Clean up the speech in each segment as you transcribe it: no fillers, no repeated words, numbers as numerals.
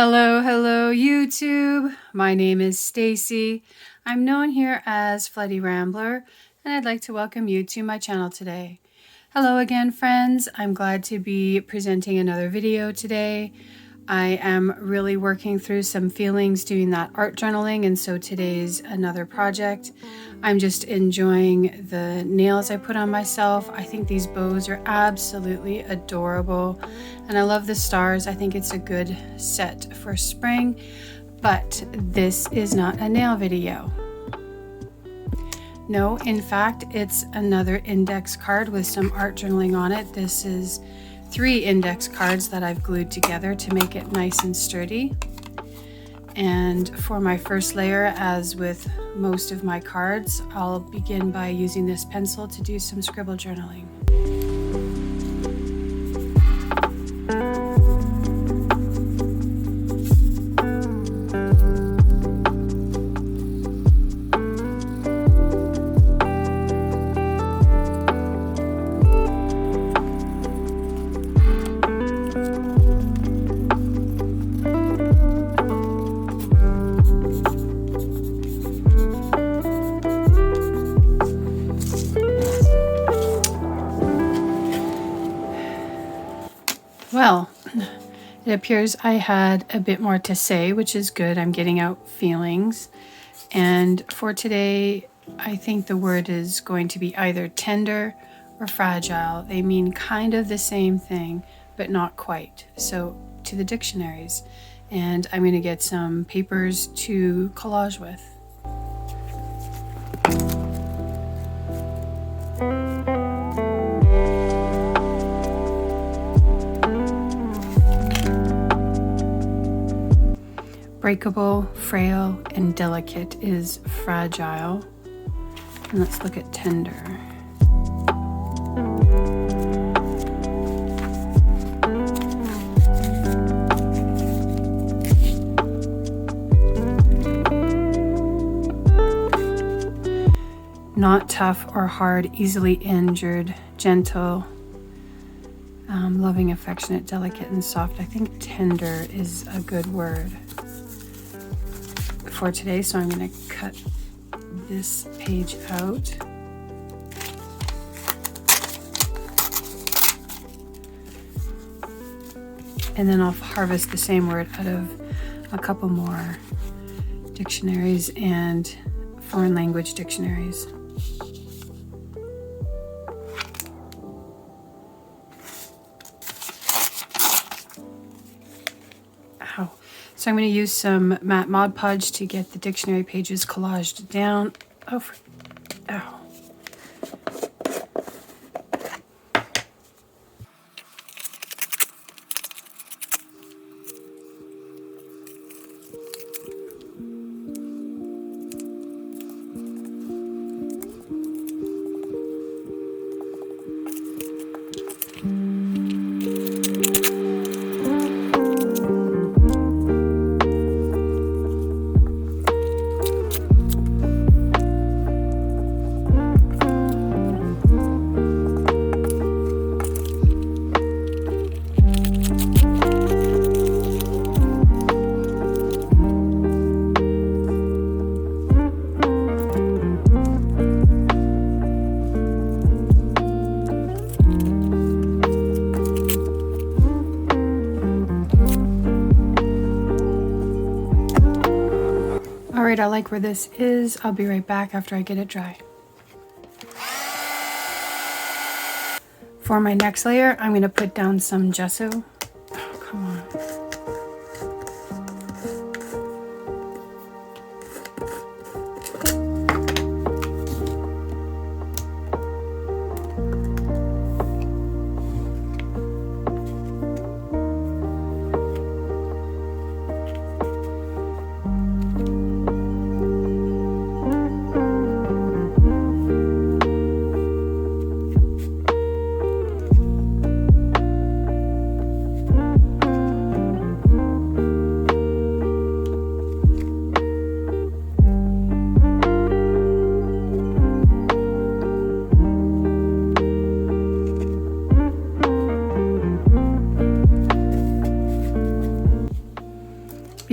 Hello YouTube. My name is Stacy. I'm known here as Flightyrambler, and I'd like to welcome you to my channel today. Hello again, friends. I'm glad to be presenting another video today. I am really working through some feelings doing that art journaling, and so today's another project. I'm just enjoying the nails I put on myself. I think these bows are absolutely adorable, and I love the stars. I think it's a good set for spring, but this is not a nail video. No, in fact, it's another index card with some art journaling on it. This is 3 index cards that I've glued together to make it nice and sturdy. And for my first layer, as with most of my cards, I'll begin by using this pencil to do some scribble journaling. Well, it appears I had a bit more to say, which is good. I'm getting out feelings. And for today, I think the word is going to be either tender or fragile. They mean kind of the same thing, but not quite. So to the dictionaries. And I'm going to get some papers to collage with. Breakable, frail, and delicate is fragile. And let's look at tender. Not tough or hard, easily injured, gentle, loving, affectionate, delicate, and soft. I think tender is a good word for today, so I'm going to cut this page out. And then I'll harvest the same word out of a couple more dictionaries and foreign language dictionaries. Ow. So I'm going to use some matte Mod Podge to get the dictionary pages collaged down. Oh, ow. Alright, I like where this is. I'll be right back after I get it dry. For my next layer, I'm going to put down some gesso. Oh, come on.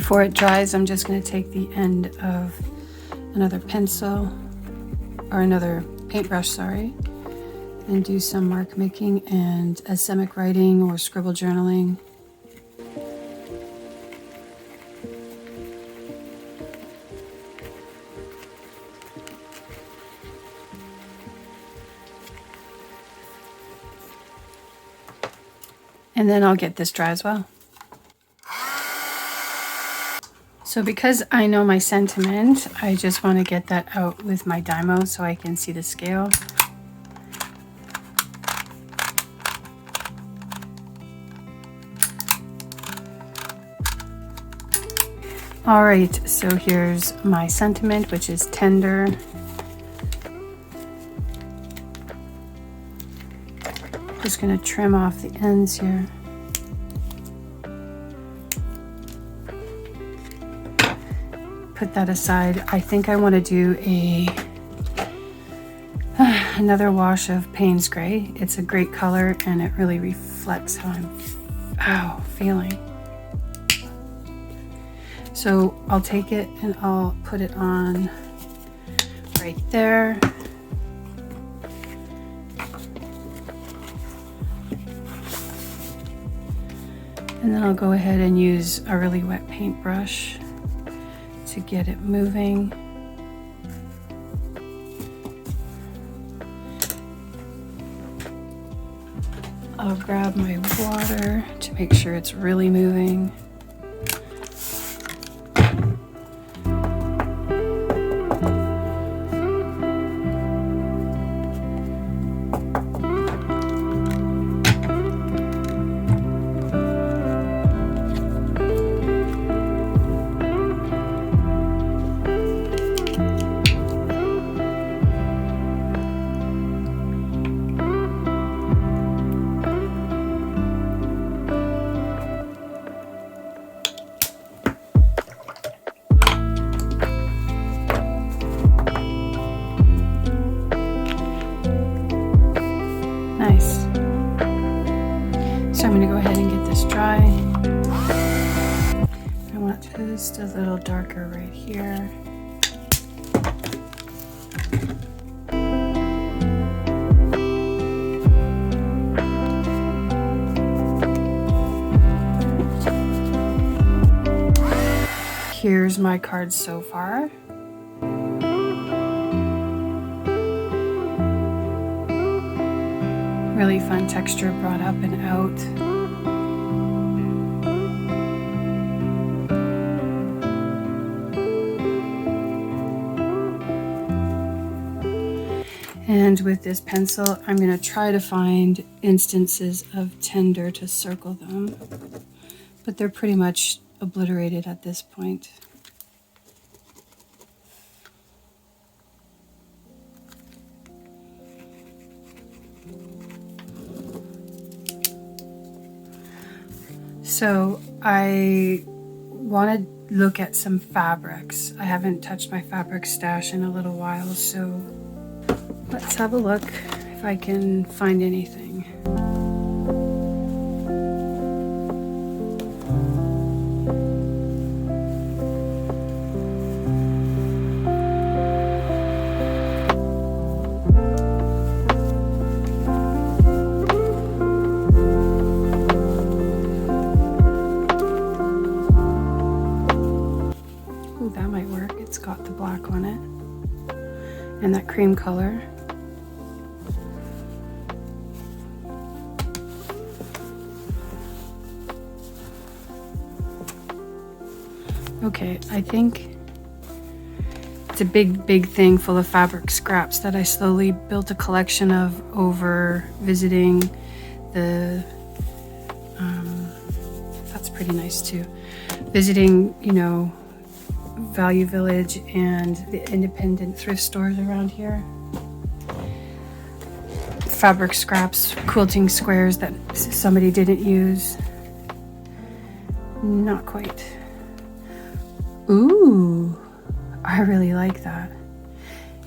before it dries, I'm just going to take the end of another pencil, or another paintbrush, sorry, and do some mark making and asemic writing or scribble journaling. And then I'll get this dry as well. So because I know my sentiment, I just want to get that out with my Dymo so I can see the scale. All right, so here's my sentiment, which is tender. Just going to trim off the ends here. Put that aside. I think I want to do another wash of Payne's Gray. It's a great color and it really reflects how I'm feeling. So I'll take it and I'll put it on right there. And then I'll go ahead and use a really wet paintbrush to get it moving. I'll grab my water to make sure it's really moving. Nice. So I'm going to go ahead and get this dry. I want just a little darker right here. Here's my cards so far. Really fun texture brought up and out. And with this pencil, I'm going to try to find instances of tender to circle them, but they're pretty much obliterated at this point. So I want to look at some fabrics. I haven't touched my fabric stash in a little while, so let's have a look if I can find anything. That might work. It's got the black on it and that cream color. Okay, I think it's a big thing full of fabric scraps that I slowly built a collection of over visiting the that's pretty nice too, visiting, you know, Value Village and the independent thrift stores around here. Fabric scraps, quilting squares that somebody didn't use. Not quite. Ooh, I really like that.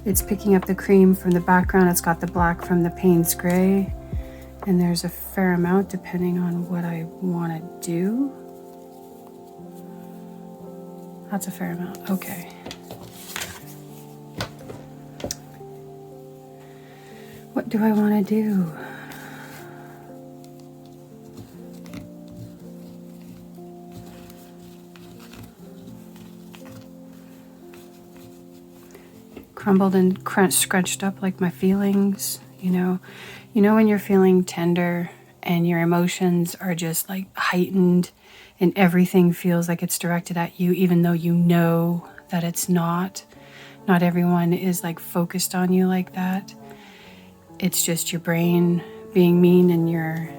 It's picking up the cream from the background. It's got the black from the Payne's Gray, and there's a fair amount depending on what I want to do. That's a fair amount. Okay. What do I want to do? Crumbled and scrunched up like my feelings, you know when you're feeling tender and your emotions are just like heightened and everything feels like it's directed at you, even though you know that it's not. Not everyone is like focused on you like that. It's just your brain being mean and you're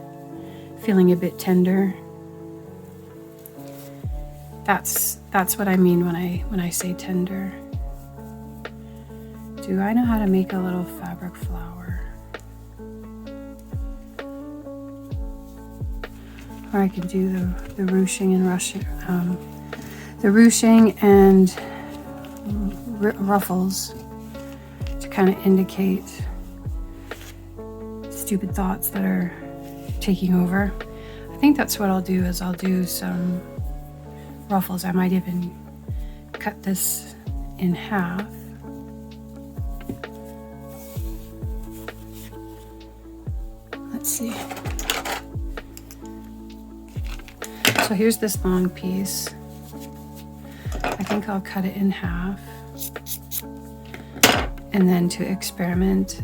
feeling a bit tender. That's what I mean when I say tender. Do I know how to make a little fabric flower? Or I can do the ruching and ruffles to kind of indicate stupid thoughts that are taking over. I think that's what I'll do, is I'll do some ruffles. I might even cut this in half. Let's see. So here's this long piece. I think I'll cut it in half. And then to experiment,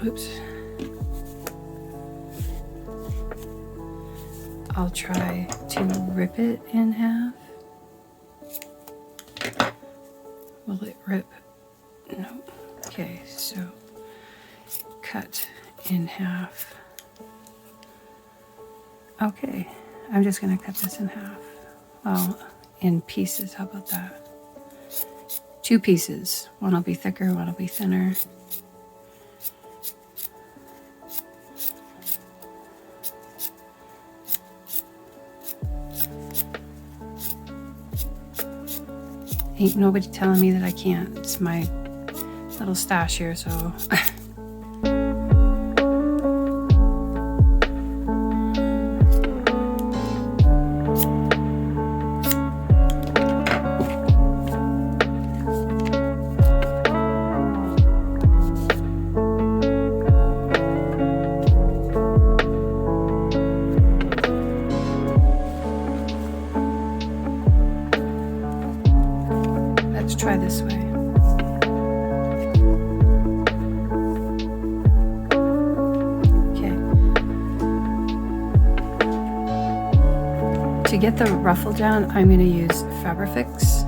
oops, I'll try to rip it in half. Will it rip? No. Okay, so cut in half. Okay, I'm just going to cut this in half. Well, in pieces, how about that? 2 pieces. One will be thicker, one will be thinner. Ain't nobody telling me that I can't. It's my little stash here, so... try this way. Okay. To get the ruffle down, I'm going to use Fabrifix.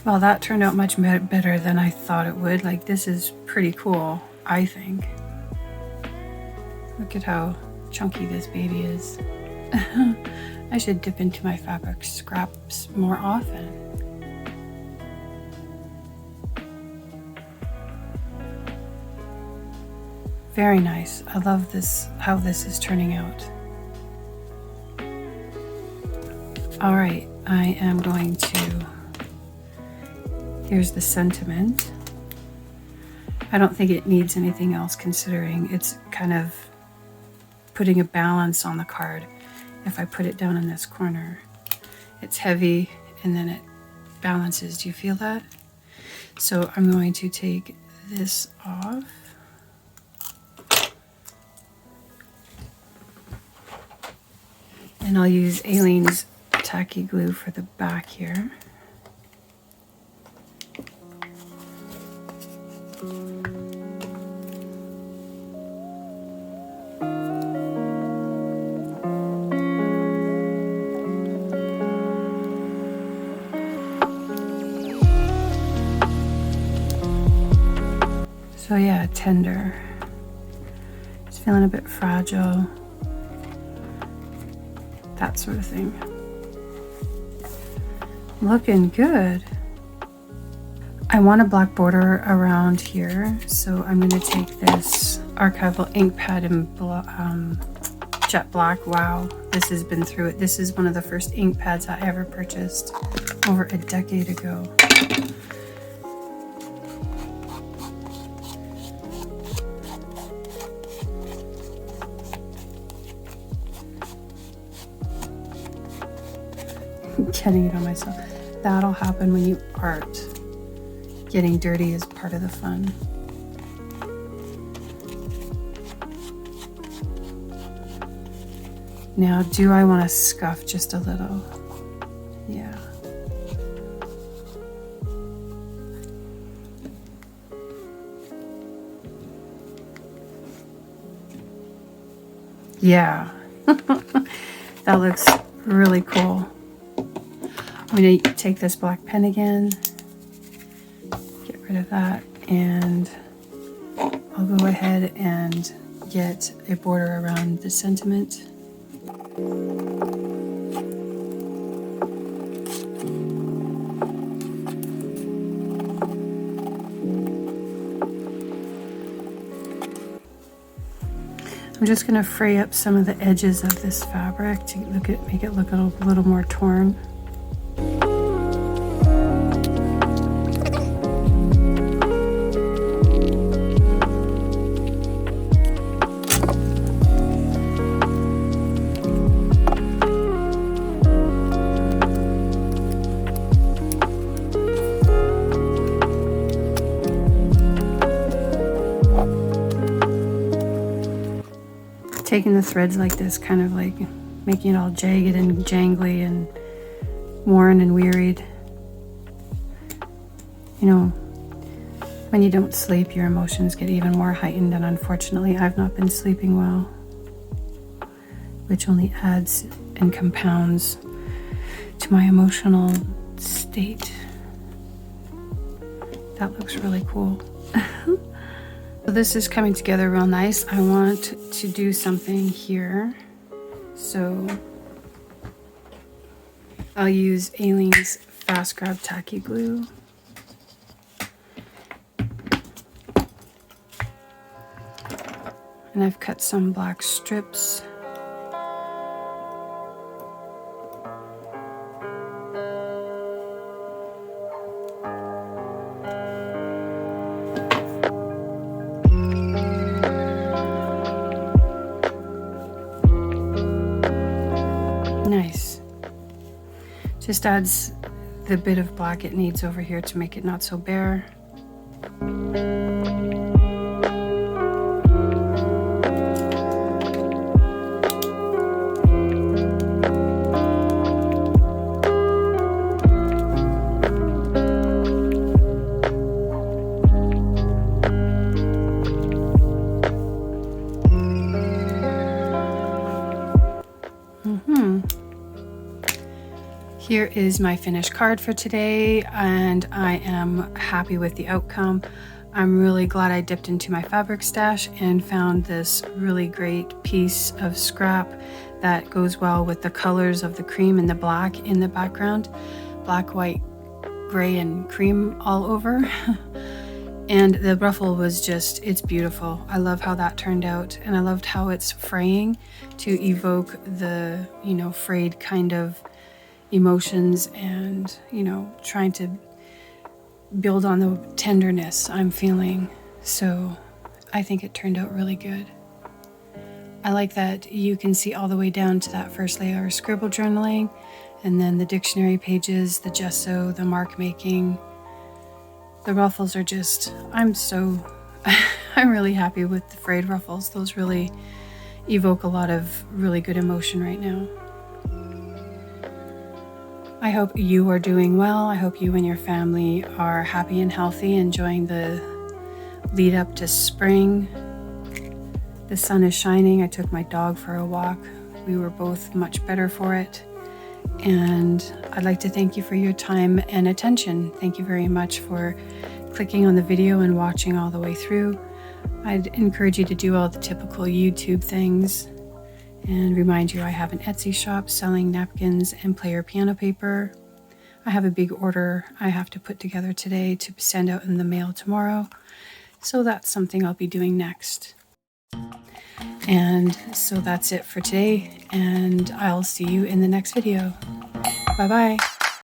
Well, that turned out much better than I thought it would. Like, this is pretty cool, I think. Look at how chunky this baby is. I should dip into my fabric scraps more often. very nice. I love this, how this is turning out. All right, I am going to, here's the sentiment. I don't think it needs anything else, considering it's kind of putting a balance on the card. If I put it down in this corner, it's heavy and then it balances. Do you feel that? So I'm going to take this off. And I'll use Aleene's tacky glue for the back here. So yeah, tender. It's feeling a bit fragile. That sort of thing. Looking good. I want a black border around here, so I'm going to take this archival ink pad in jet black. Wow, this has been through it. This is one of the first ink pads I ever purchased over a decade ago. Getting it on myself. That'll happen when you art. Getting dirty is part of the fun. Now, do I want to scuff just a little? Yeah. Yeah. That looks really cool. I'm going to take this black pen again, get rid of that, and I'll go ahead and get a border around the sentiment. I'm just going to fray up some of the edges of this fabric to make it look a little more torn. Taking the threads like this, kind of like making it all jagged and jangly and worn and wearied. You know, when you don't sleep, your emotions get even more heightened, and unfortunately I've not been sleeping well, which only adds and compounds to my emotional state. That looks really cool. So this is coming together real nice. I want to do something here. So I'll use Aleene's Fast Grab Tacky Glue. And I've cut some black strips. Nice. Just adds the bit of black it needs over here to make it not so bare. Here is my finished card for today, and I am happy with the outcome. I'm really glad I dipped into my fabric stash and found this really great piece of scrap that goes well with the colors of the cream and the black in the background. Black, white, gray, and cream all over. And the ruffle was just, it's beautiful. I love how that turned out, and I loved how it's fraying to evoke the, you know, frayed kind of emotions and, you know, trying to build on the tenderness I'm feeling. So I think it turned out really good. I like that you can see all the way down to that first layer of scribble journaling, and then the dictionary pages, the gesso, the mark making. The ruffles are just, I'm really happy with the frayed ruffles. Those really evoke a lot of really good emotion right now. I hope you are doing well. I hope you and your family are happy and healthy, enjoying the lead up to spring. The sun is shining. I took my dog for a walk. We were both much better for it. And I'd like to thank you for your time and attention. Thank you very much for clicking on the video and watching all the way through. I'd encourage you to do all the typical YouTube things and remind you I have an Etsy shop selling napkins and player piano paper. I have a big order I have to put together today to send out in the mail tomorrow. So that's something I'll be doing next. And so that's it for today, and I'll see you in the next video. Bye-bye.